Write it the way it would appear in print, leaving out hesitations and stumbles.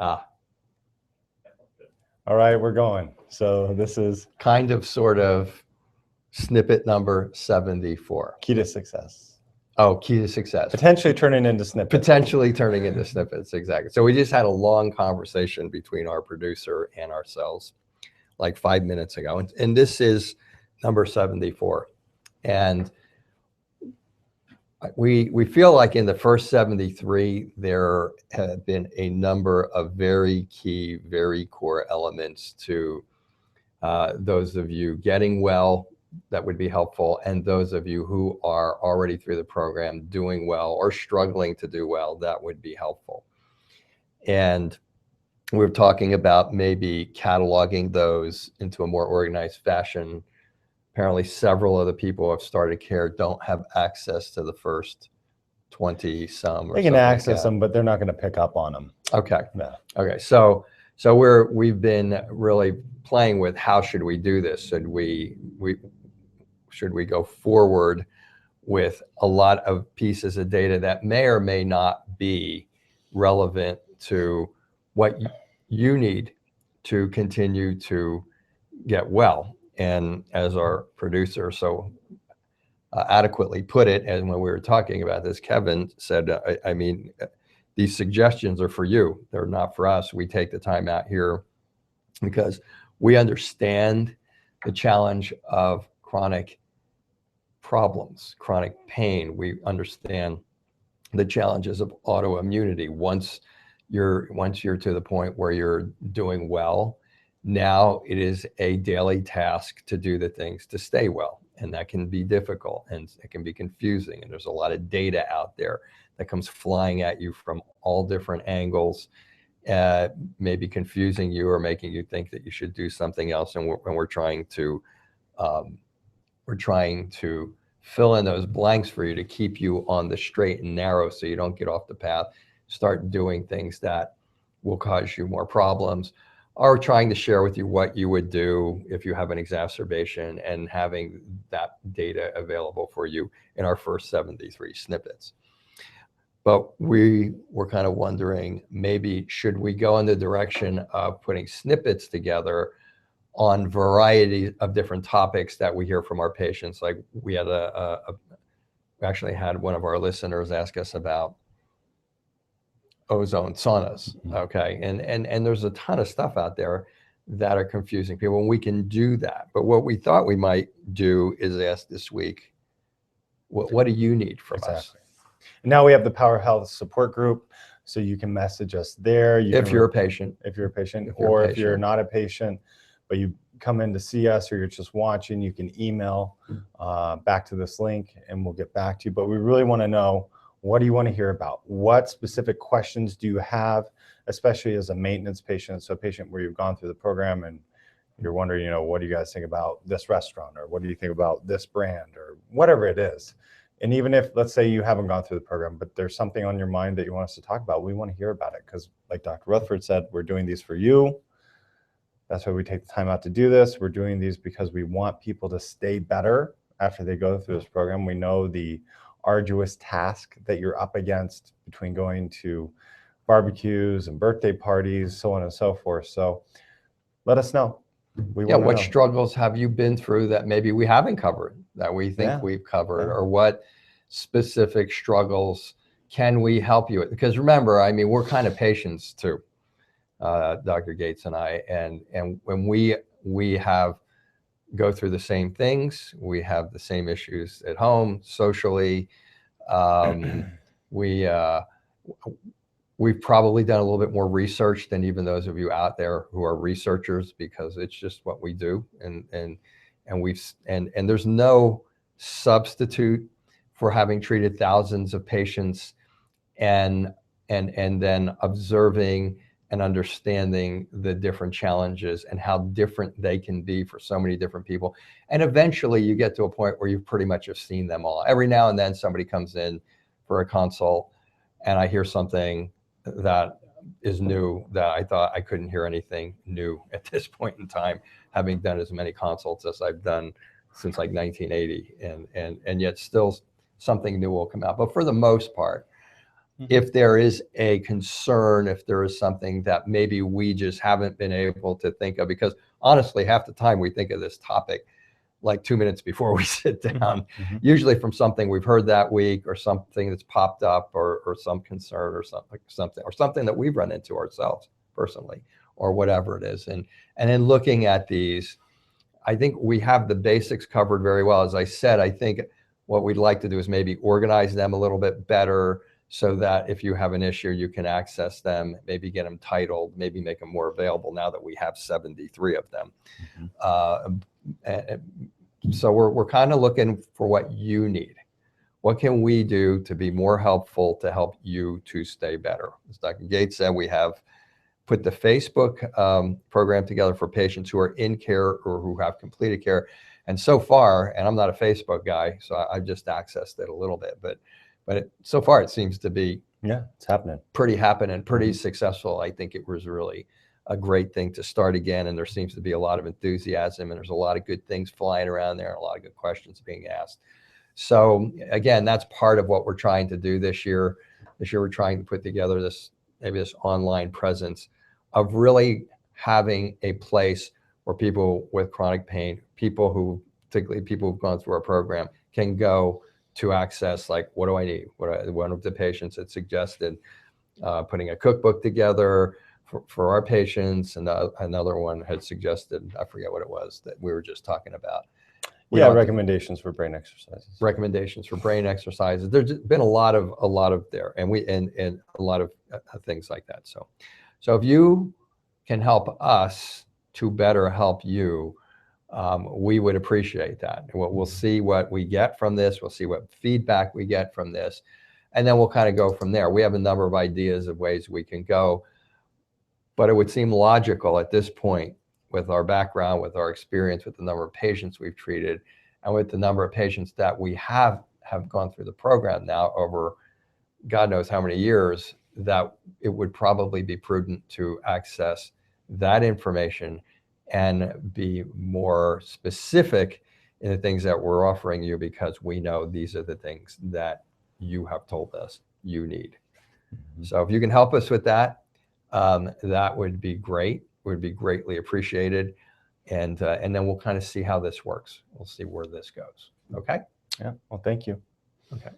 Ah, All right, we're going. So this is kind of, sort of, snippet number 74. key to success. Oh, key to success. Potentially turning into snippets. Potentially turning into snippets, exactly. So we just had a long conversation between our producer and ourselves like 5 minutes ago. And this is number 74. And we feel like in the first 73, there have been a number of very key, very core elements to those of you getting well that would be helpful, and those of you who are already through the program doing well or struggling to do well, that would be helpful. And we're talking about maybe cataloging those into a more organized fashion. Apparently several of the people who have started care don't have access to the first 20 some. They can access them, but they're not going to pick up on them. Okay. Yeah. Okay. So we've been really playing with how should we do this? Should we go forward with a lot of pieces of data that may or may not be relevant to what you need to continue to get well? And as our producer so adequately put it, and when we were talking about this, Kevin said, I mean, these suggestions are for you. They're not for us. We take the time out here because we understand the challenge of chronic problems, chronic pain. We understand the challenges of autoimmunity. Once you're to the point where you're doing well, now it is a daily task to do the things to stay well. And that can be difficult and it can be confusing. And there's a lot of data out there that comes flying at you from all different angles, maybe confusing you or making you think that you should do something else. And we're trying to fill in those blanks for you to keep you on the straight and narrow so you don't get off the path, start doing things that will cause you more problems, or trying to share with you what you would do if you have an exacerbation and having that data available for you in our first 73 snippets. But we were kind of wondering, maybe should we go in the direction of putting snippets together on variety of different topics that we hear from our patients? Like we had we actually had one of our listeners ask us about ozone saunas. Okay. And there's a ton of stuff out there that are confusing people, and we can do that. But what we thought we might do is ask this week, what do you need from us? Now we have the Power Health support group, so you can message us there. If you're a patient. If you're a patient, or if you're not a patient, but you come in to see us or you're just watching, you can email back to this link and we'll get back to you. But we really want to know, what do you want to hear about? What specific questions do you have, especially as a maintenance patient? So a patient where you've gone through the program and you're wondering, you know, what do you guys think about this restaurant, or what do you think about this brand, or whatever it is. And even if, let's say you haven't gone through the program, but there's something on your mind that you want us to talk about, we want to hear about it. Because like Dr. Rutherford said, we're doing these for you. That's why we take the time out to do this. We're doing these because we want people to stay better after they go through this program. We know the arduous task that you're up against between going to barbecues and birthday parties, so on and so forth. So let us know. What struggles have you been through that maybe we haven't covered, that we think we've covered, or what specific struggles can we help you with? Because remember, I mean, we're kind of patients too, Dr. Gates and I, and when we have go through the same things, we have the same issues at home, socially. We've probably done a little bit more research than even those of you out there who are researchers, because it's just what we do. And there's no substitute for having treated thousands of patients and then observing and understanding the different challenges and how different they can be for so many different people. And eventually you get to a point where you pretty much have seen them all. Every now and then somebody comes in for a consult and I hear something that is new that I thought I couldn't hear anything new at this point in time, having done as many consults as I've done since like 1980, and yet still something new will come out. But for the most part, if there is a concern, if there is something that maybe we just haven't been able to think of, because honestly, half the time we think of this topic like 2 minutes before we sit down, usually from something we've heard that week, or something that's popped up, or some concern, or something that we've run into ourselves personally, or whatever it is. And then looking at these, I think we have the basics covered very well. As I said, I think what we'd like to do is maybe organize them a little bit better, so that if you have an issue, you can access them, maybe get them titled, maybe make them more available now that we have 73 of them. So we're kind of looking for what you need. What can we do to be more helpful to help you to stay better? As Dr. Gates said, we have put the Facebook program together for patients who are in care or who have completed care. And so far, and I'm not a Facebook guy, so I've just accessed it a little bit, but so far it seems to be it's happening. Pretty successful. I think it was really a great thing to start again, and there seems to be a lot of enthusiasm, and there's a lot of good things flying around there, and a lot of good questions being asked. So again, that's part of what we're trying to do this year. This year we're trying to put together this online presence of really having a place where people with chronic pain, particularly people who've gone through our program, can go to access, like, what do I need? One of the patients had suggested putting a cookbook together for our patients, and another one had suggested, I forget what it was that we were just talking about. Recommendations for brain exercises. Recommendations for brain exercises. There's been a lot of there, and a lot of things like that. So if you can help us to better help you, we would appreciate that. We'll see what we get from this. We'll see what feedback we get from this, and then we'll kind of go from there. We have a number of ideas of ways we can go, but it would seem logical at this point, with our background, with our experience, with the number of patients we've treated, and with the number of patients that we have gone through the program now over God knows how many years, that it would probably be prudent to access that information and be more specific in the things that we're offering you, because we know these are the things that you have told us you need. So if you can help us with that, that would be great. Would be greatly appreciated. And then we'll kind of see how this works. We'll see where this goes. Okay? Yeah. Well, thank you. Okay.